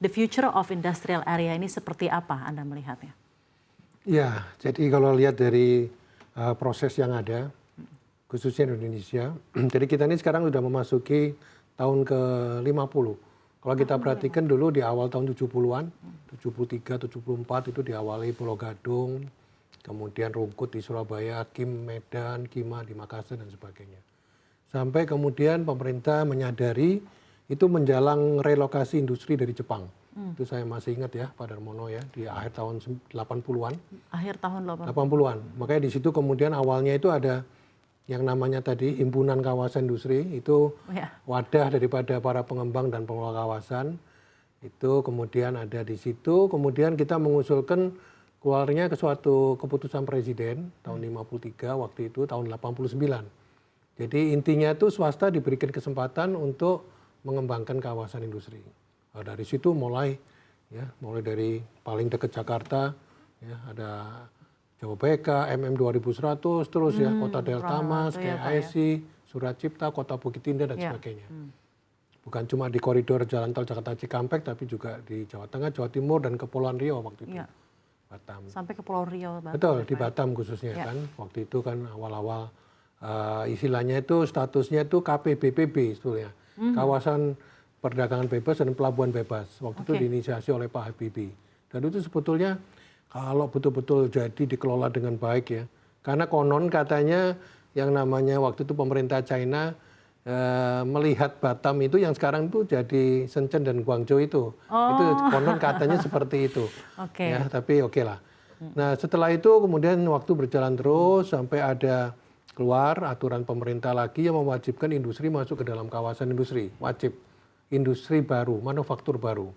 the future of industrial area ini seperti apa Anda melihatnya? Ya, jadi kalau lihat dari proses yang ada, khususnya di Indonesia, jadi kita ini sekarang sudah memasuki tahun ke-50. Kalau kita perhatikan dulu di awal tahun 70-an, 73, 74 itu diawali Pulau Gadung, kemudian Rungkut di Surabaya, Kim Medan, Kima di Makassar dan sebagainya. Sampai kemudian pemerintah menyadari itu menjalang relokasi industri dari Jepang. Itu saya masih ingat ya, Pak Darmono ya, di akhir tahun 80-an. Akhir tahun 80-an. Makanya di situ kemudian awalnya itu ada yang namanya tadi himpunan kawasan industri, itu wadah daripada para pengembang dan pengelola kawasan. Itu kemudian ada di situ, kemudian kita mengusulkan keluarnya ke suatu keputusan presiden tahun 53, waktu itu tahun 89. Jadi intinya itu swasta diberikan kesempatan untuk mengembangkan kawasan industri. Nah, dari situ mulai dari paling dekat Jakarta, ya, ada Jawa BK, MM 2100, terus ya Kota Delta Mas, KAIC, Suracipta, Kota Bukit Indah dan sebagainya. Bukan cuma di koridor Jalan Tol Jakarta Cikampek, tapi juga di Jawa Tengah, Jawa Timur dan Kepulauan Riau waktu itu. Batam. Sampai ke Pulau Riau. Betul, di Batam khususnya kan. Waktu itu kan awal-awal istilahnya itu statusnya itu KPBPB sebetulnya. Kawasan Perdagangan Bebas dan Pelabuhan Bebas. Waktu itu diinisiasi oleh Pak Habibie. Dan itu sebetulnya kalau betul-betul jadi dikelola dengan baik ya. Karena konon katanya yang namanya waktu itu pemerintah China melihat Batam itu yang sekarang itu jadi Shenzhen dan Guangzhou itu. Itu konon katanya seperti itu. Ya, tapi oke lah. Nah setelah itu kemudian waktu berjalan terus sampai ada keluar aturan pemerintah lagi yang mewajibkan industri masuk ke dalam kawasan industri. Wajib. Industri baru, manufaktur baru.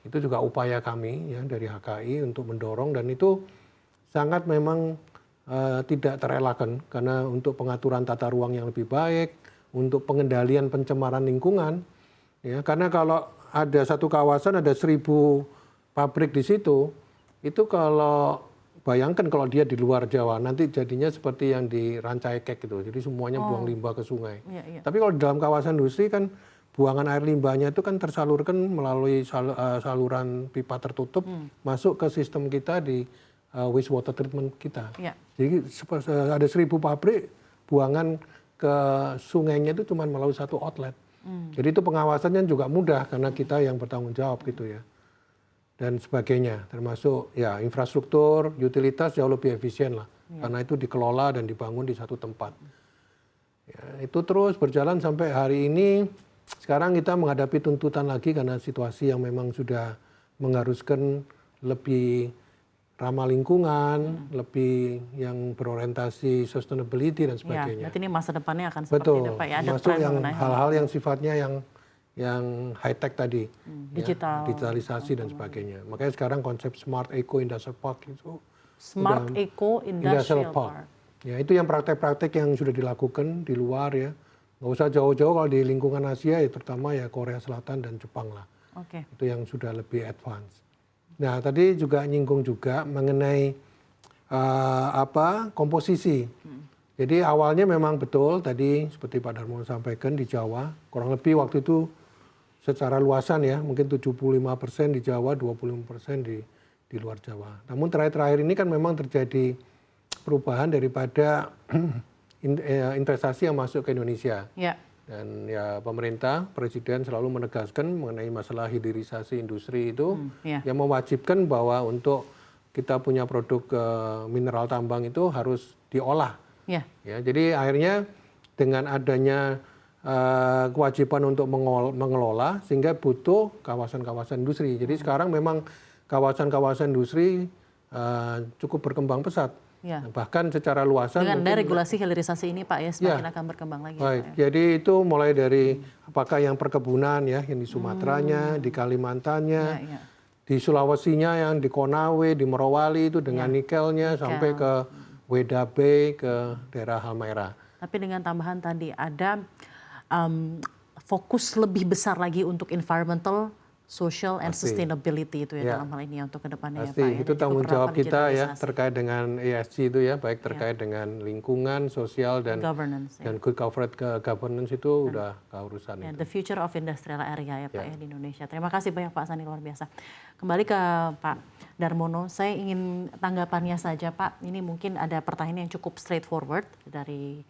Itu juga upaya kami ya dari HKI untuk mendorong dan itu sangat memang tidak terelakkan karena untuk pengaturan tata ruang yang lebih baik, untuk pengendalian pencemaran lingkungan, ya karena kalau ada satu kawasan ada 1000 pabrik di situ, itu kalau bayangkan kalau dia di luar Jawa nanti jadinya seperti yang di Rancaikek gitu, jadi semuanya buang limbah ke sungai. Tapi kalau di dalam kawasan industri kan buangan air limbahnya itu kan tersalurkan melalui saluran pipa tertutup masuk ke sistem kita di wastewater treatment kita. Jadi ada 1000 pabrik buangan ke sungainya itu cuma melalui satu outlet. Jadi itu pengawasannya juga mudah karena kita yang bertanggung jawab gitu ya. Dan sebagainya termasuk ya infrastruktur, utilitas jauh lebih efisien lah. Karena itu dikelola dan dibangun di satu tempat. Ya, itu terus berjalan sampai hari ini. Sekarang kita menghadapi tuntutan lagi karena situasi yang memang sudah mengharuskan lebih ramah lingkungan, lebih yang berorientasi sustainability dan sebagainya. Berarti ini masa depannya akan seperti itu Pak ya. Ada masuk yang hal-hal yang sifatnya yang high tech tadi, digitalisasi dan sebagainya. Makanya sekarang konsep Smart Eco Industrial Park itu Smart Eco Industrial Park. Ya itu yang praktek-praktek yang sudah dilakukan di luar ya. Nggak usah jauh-jauh kalau di lingkungan Asia ya terutama ya Korea Selatan dan Jepang lah. Itu yang sudah lebih advance. Nah tadi juga nyinggung juga mengenai komposisi. Jadi awalnya memang betul tadi seperti Pak Darmono sampaikan di Jawa kurang lebih waktu itu secara luasan ya mungkin 75% di Jawa, 25% di luar Jawa. Namun terakhir-terakhir ini kan memang terjadi perubahan daripada investasi yang masuk ke Indonesia. Dan ya pemerintah, presiden selalu menegaskan mengenai masalah hilirisasi industri itu yang mewajibkan bahwa untuk kita punya produk mineral tambang itu harus diolah. Ya, jadi akhirnya dengan adanya kewajiban untuk mengelola sehingga butuh kawasan-kawasan industri. Jadi sekarang memang kawasan-kawasan industri cukup berkembang pesat. Bahkan secara luasan dengan regulasi hilirisasi ini Pak ya semakin akan berkembang lagi. Baik, jadi itu mulai dari apakah yang perkebunan ya yang di Sumateranya, di Kalimantannya, di Sulawesinya yang di Konawe, di Morowali itu dengan nikelnya sampai ke Weda Bay ke daerah Halmahera. Tapi dengan tambahan tadi ada fokus lebih besar lagi untuk environmental social and Pasti. sustainability itu ya, Ya. dalam hal ini ya untuk kedepannya Pasti ya Pak ya. itu Dan juga tanggung jawab penerapan kita ya digitalisasi. terkait dengan ESG itu ya, baik terkait dengan lingkungan, sosial dan Governance ya. good corporate governance itu udah keurusan Ya, itu. the future of industrial area ya Pak ya di Indonesia. Terima kasih banyak Pak Sani, luar biasa. Kembali ke Pak Darmono, saya ingin tanggapannya saja Pak. Ini mungkin ada pertanyaan yang cukup straightforward dari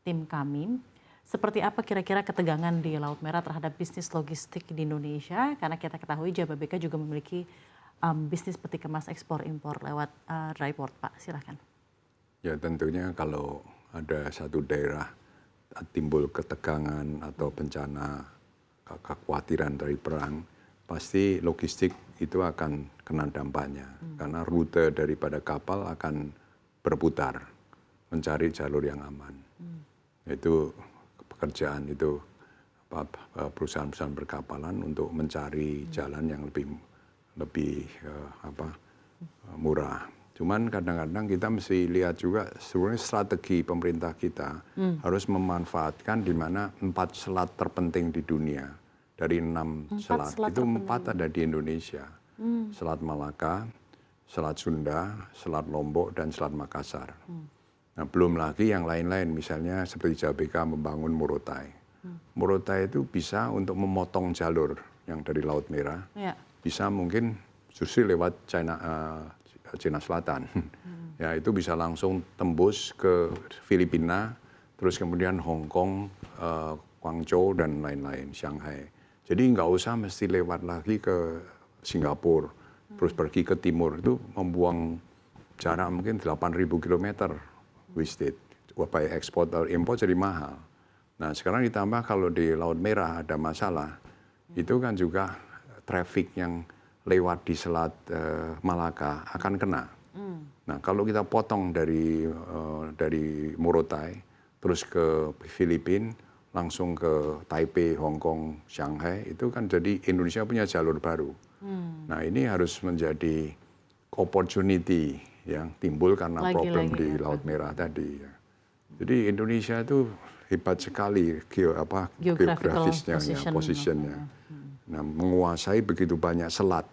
tim kami. Seperti apa kira-kira ketegangan di Laut Merah terhadap bisnis logistik di Indonesia? Karena kita ketahui Jababeka juga memiliki bisnis peti kemas ekspor impor lewat dry port Pak. Silakan. Ya tentunya kalau ada satu daerah timbul ketegangan atau bencana, kekhawatiran dari perang, pasti logistik itu akan kena dampaknya. Karena rute daripada kapal akan berputar, mencari jalur yang aman. Itu pekerjaan itu perusahaan-perusahaan berkapalan untuk mencari jalan yang lebih murah. Cuman kadang-kadang kita mesti lihat juga sebenarnya strategi pemerintah kita harus memanfaatkan di mana 4 selat terpenting di dunia. Dari 6 selat itu 4 ada di Indonesia. Selat Malaka, Selat Sunda, Selat Lombok, dan Selat Makassar. Nah, belum lagi yang lain-lain, misalnya seperti Jababeka membangun Morotai. Morotai itu bisa untuk memotong jalur yang dari Laut Merah, bisa mungkin justru lewat Cina Selatan. Ya, itu bisa langsung tembus ke Filipina, terus kemudian Hong Kong, Guangzhou, dan lain-lain, Shanghai. Jadi nggak usah mesti lewat lagi ke Singapura, terus pergi ke timur, itu membuang jarak mungkin 8.000 kilometer. Wasted, baik ekspor atau impor jadi mahal. Nah sekarang ditambah kalau di Laut Merah ada masalah, itu kan juga traffic yang lewat di Selat Malaka akan kena. Nah kalau kita potong dari Morotai, terus ke Filipina, langsung ke Taipei, Hong Kong, Shanghai, itu kan jadi Indonesia punya jalur baru. Nah ini harus menjadi opportunity yang timbul karena problem di Laut Merah tadi. Jadi Indonesia itu hebat sekali geografisnya, positionnya. Nah, menguasai begitu banyak selat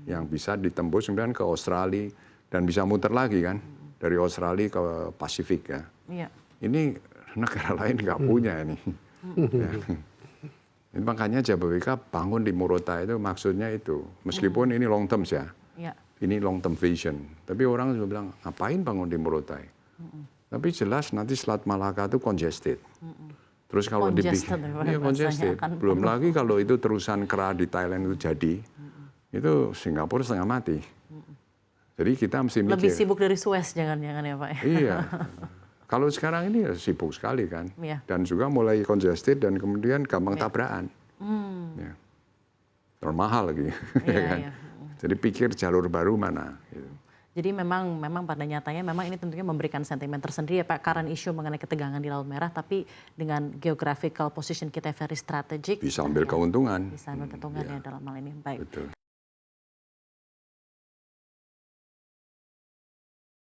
yang bisa ditembus kemudian ke Australia dan bisa muter lagi kan dari Australia ke Pasifik ya. Ini negara lain nggak punya ini. Makanya Jababeka bangun di Morotai itu maksudnya itu, meskipun ini long term ya. Ini long term vision. Tapi orang juga bilang, ngapain bangun di Morotai? Tapi jelas nanti Selat Malaka itu congested. Terus kalau dibikin, congested. Belum lagi kalau itu terusan kera di Thailand itu jadi, itu Singapura setengah mati. Jadi kita mesti mikir. Lebih sibuk dari Suez jangan-jangan ya Pak? Iya. Kalau sekarang ini sibuk sekali kan. Dan juga mulai congested dan kemudian gampang tabrakan. Ya. Termahal lagi. Jadi pikir jalur baru mana. Gitu. Jadi memang pada nyatanya memang ini tentunya memberikan sentimen tersendiri ya Pak, current issue mengenai ketegangan di Laut Merah, tapi dengan geographical position kita very strategic. Bisa ambil keuntungan. Bisa ambil keuntungan ya dalam hal ini. Baik. Betul.